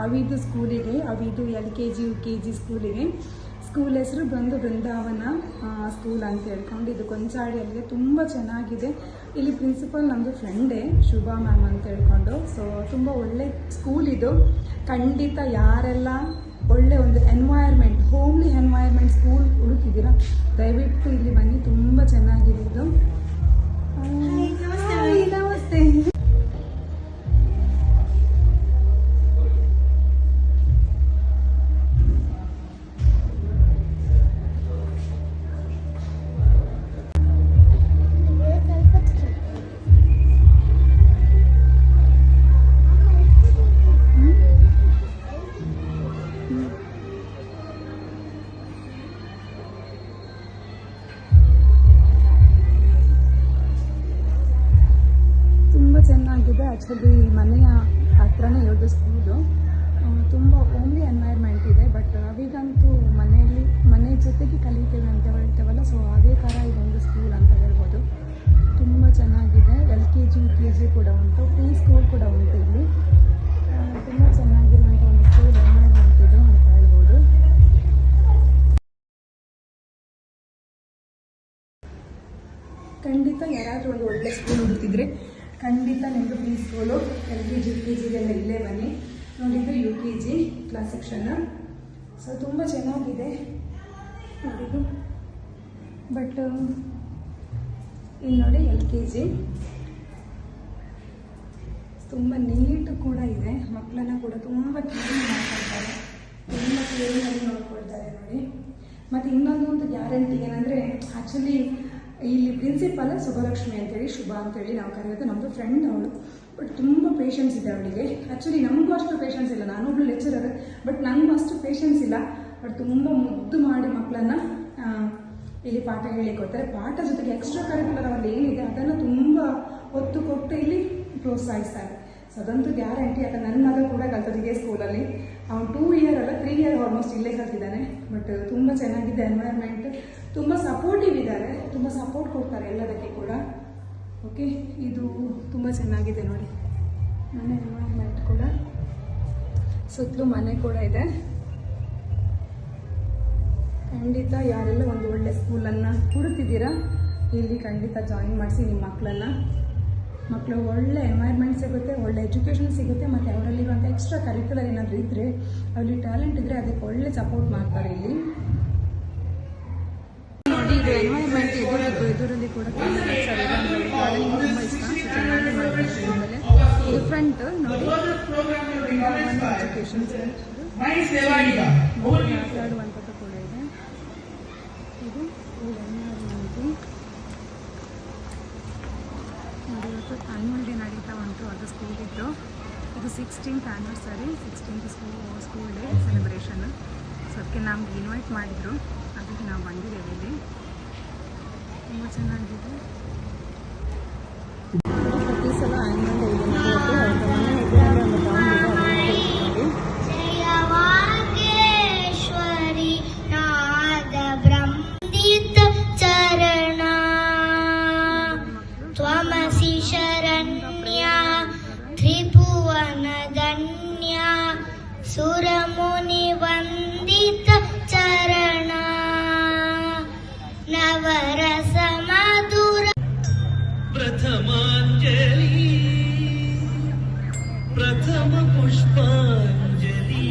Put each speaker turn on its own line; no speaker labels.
ಅವಿದು ಸ್ಕೂಲಿಗೆ, ಅವಿದು LKG UKG ಸ್ಕೂಲಿಗೆ. School ಹೆಸರು ಬಂದು ಬೃಂದಾವನ ಸ್ಕೂಲ್ ಅಂತ ಹೇಳ್ಕೊಂಡು, ಇದು ಕೊಂಚಾಡಿಯಲ್ಲಿದೆ. ತುಂಬ ಚೆನ್ನಾಗಿದೆ. ಇಲ್ಲಿ ಪ್ರಿನ್ಸಿಪಲ್ ನಮ್ಮದು ಫ್ರೆಂಡೇ, ಶುಭಾ ಮ್ಯಾಮ್ ಅಂತ ಹೇಳ್ಕೊಂಡು. ಸೊ ತುಂಬ ಒಳ್ಳೆ ಸ್ಕೂಲ್ ಇದು. ಖಂಡಿತ ಯಾರೆಲ್ಲ ಒಳ್ಳೆ ಒಂದು ಎನ್ವೈರ್ಮೆಂಟ್, ಹೋಮ್ಲಿ ಎನ್ವೈರ್ಮೆಂಟ್ ಸ್ಕೂಲ್ ಹುಡುಕಿದ್ದೀರಾ, ದಯವಿಟ್ಟು ಇಲ್ಲಿ ಬನ್ನಿ. ತುಂಬ ಚೆನ್ನಾಗಿದೆ ಇದು. ನಮಸ್ತೆ. ಚೆನ್ನಾಗಿದೆ. ಆ್ಯಕ್ಚುಲಿ ಮನೆಯ ಹತ್ರನೇ ಇರೋದು ಸ್ಕೂಲು. ತುಂಬ ಓಮ್ಲಿ ಎನ್ವೈರ್ಮೆಂಟ್ ಇದೆ. ಬಟ್ ಅವಿಗಂತೂ ಮನೆ ಜೊತೆಗೆ ಕಲಿತೇವೆ ಅಂತ ಹೇಳ್ತೇವಲ್ಲ, ಸೊ ಅದೇ ಥರ ಇದೊಂದು ಸ್ಕೂಲ್ ಅಂತ ಹೇಳ್ಬೋದು. ತುಂಬ ಚೆನ್ನಾಗಿದೆ. LKG UKG ಕೂಡ ಉಂಟು, ಪ್ರೀ ಸ್ಕೂಲ್ ಕೂಡ ಉಂಟು ಇಲ್ಲಿ. ತುಂಬ ಚೆನ್ನಾಗಿರುವಂಥ ಒಂದು ಸ್ಕೂಲ್ ಎನ್ವೈರ್ಮೆಂಟ್ ಇದು ಅಂತ ಹೇಳ್ಬೋದು. ಖಂಡಿತ ಯಾರಾದರೂ ಒಂದು ಒಳ್ಳೆ ಸ್ಕೂಲ್ ಹುಡುಕಿದ್ರೆ ಖಂಡಿತ ನಿಮ್ಮದು ಪ್ರೀ ಸ್ಕೂಲು, LKG UKG ಇಲ್ಲೇ ಬನ್ನಿ. ನೋಡಿದ್ದು UKG ಕ್ಲಾಸ್ ಸೆಕ್ಷನ್ನು. ಸೊ ತುಂಬ ಚೆನ್ನಾಗಿದೆ ನೋಡಿದ್ದು. ಬಟ್ ಇಲ್ಲಿ ನೋಡಿ LKG ತುಂಬ ನೀಟು ಕೂಡ ಇದೆ. ಮಕ್ಕಳನ್ನ ಕೂಡ ತುಂಬ ಕ್ಲೀನ್ ಮಾಡ್ಕೊಳ್ತಾರೆ, ತುಂಬ ಕ್ಲೀನಾಗಿ ನೋಡ್ಕೊಳ್ತಾರೆ ನೋಡಿ. ಮತ್ತು ಇನ್ನೊಂದು ಒಂದು ಗ್ಯಾರಂಟಿ ಏನಂದರೆ, ಆ್ಯಕ್ಚುಲಿ ಇಲ್ಲಿ ಪ್ರಿನ್ಸಿಪಲ್ ಸುಬ್ಬಲಕ್ಷ್ಮಿ ಅಂತೇಳಿ, ಶುಭ ಅಂತೇಳಿ ನಾವು ಕರೆಯೋದು. ನಮ್ಮದು ಫ್ರೆಂಡ್ ಅವಳು. ಬಟ್ ತುಂಬ ಪೇಷನ್ಸ್ ಇದೆ ಅವಳಿಗೆ. ಆ್ಯಕ್ಚುಲಿ ನಮಗೂ ಅಷ್ಟು ಪೇಷನ್ಸ್ ಇಲ್ಲ. ನಾನೊಬ್ಳು ಲೆಕ್ಚರರ್, ಬಟ್ ನನಗೂ ಅಷ್ಟು ಪೇಷನ್ಸ್ ಇಲ್ಲ. ಬಟ್ ತುಂಬ ಮುದ್ದು ಮಾಡಿ ಮಕ್ಕಳನ್ನು ಇಲ್ಲಿ ಪಾಠ ಹೇಳಿಕೊಡ್ತಾರೆ. ಪಾಠ ಜೊತೆಗೆ ಎಕ್ಸ್ಟ್ರಾ ಕರಿಕ್ಯುಲರ್ ಅವರಲ್ಲಿ ಏನಿದೆ ಅದನ್ನು ತುಂಬ ಒತ್ತು ಕೊಟ್ಟು ಇಲ್ಲಿ ಪ್ರೋತ್ಸಾಹಿಸ್ತಾರೆ. ಸೊ ಅದಂತೂ ಗ್ಯಾರಂಟಿ. ಯಾಕಂದ್ರೆ ನನ್ನ ಮಗ ಕೂಡ ಕಲ್ತದ್ದು ಇದೇ ಸ್ಕೂಲಲ್ಲಿ. ಅವನು 2 ಇಯರ್ ಅಲ್ಲ 3 ಇಯರ್ ಆಲ್ಮೋಸ್ಟ್ ಇಲ್ಲೇ ಕಲ್ತಿದ್ದಾನೆ. ಬಟ್ ತುಂಬ ಚೆನ್ನಾಗಿದೆ ಎನ್ವೈರ್ಮೆಂಟ್. ತುಂಬ ಸಪೋರ್ಟಿವ್ ಇದ್ದಾರೆ, ತುಂಬ ಸಪೋರ್ಟ್ ಕೊಡ್ತಾರೆ ಎಲ್ಲದಕ್ಕೆ ಕೂಡ. ಓಕೆ, ಇದು ತುಂಬ ಚೆನ್ನಾಗಿದೆ ನೋಡಿ ಮನೆ ಎನ್ವೈರ್ಮೆಂಟ್ ಕೂಡ. ಸುತ್ತಲೂ ಮನೆ ಕೂಡ ಇದೆ. ಖಂಡಿತ ಯಾರೆಲ್ಲ ಒಂದು ಒಳ್ಳೆ ಸ್ಕೂಲನ್ನು ಹುಡುಕಿದ್ದೀರಾ, ಇಲ್ಲಿ ಖಂಡಿತ ಜಾಯಿನ್ ಮಾಡಿಸಿ ನಿಮ್ಮ ಮಕ್ಕಳು ಒಳ್ಳೆ ಎನ್ವೈರ್ಮೆಂಟ್ ಸಿಗುತ್ತೆ, ಒಳ್ಳೆ ಎಜುಕೇಷನ್ ಸಿಗುತ್ತೆ. ಮತ್ತು ಅವರಲ್ಲಿರುವಂಥ ಎಕ್ಸ್ಟ್ರಾ ಕರಿಕ್ಯುಲರ್ ಏನಾದರೂ ಇದ್ದರೆ, ಅವರಲ್ಲಿ ಟ್ಯಾಲೆಂಟ್ ಇದ್ದರೆ ಅದಕ್ಕೆ ಒಳ್ಳೆ ಸಪೋರ್ಟ್ ಮಾಡ್ತಾರೆ ಇಲ್ಲಿ. ನೋಡಿ ಇದು ಎನ್ವೈರ್ಮೆಂಟ್ ಎದುರಲ್ಲಿ ಕೂಡ ತುಂಬ ಇಷ್ಟ, ಚೆನ್ನಾಗಿ ಮಾಡ್ತಾರೆ. ಆಮೇಲೆ ಇದು ಫ್ರಂಟ್ ನೋಡಿ ಎಜುಕೇಷನ್ ಆಟಾಡುವಂಥದ್ದು ಕೂಡ ಇದೆ. ಇದು ಇವತ್ತು ಆ್ಯನ್ಯುವಲ್ ಡೇ ನಡೀತಾ ಉಂಟು, ಅದು ಸ್ಕೂಲಿದ್ದು. ಇದು 16th anniversary, 16th school day celebration. So ಅದಕ್ಕೆ ನಮ್ಗೆ ಇನ್ವೈಟ್ ಮಾಡಿದರು, ಅದಕ್ಕೆ ನಾವು ಬಂದಿದ್ದೇವೆ ಇಲ್ಲಿ. ತುಂಬ ಚೆನ್ನಾಗಿದೆ. ಪ್ರತಿ ಸಲ ಆ್ಯನ್ಯುವಲ್ ಡೇ ಇದೆ
ಸುರಮುನಿ ವಂದಿತ ಚರಣ ನವರಸ ಮಧುರ
ಪ್ರಥಮಾಂಜಲಿ ಪ್ರಥಮ ಪುಷ್ಪಾಂಜಲಿ.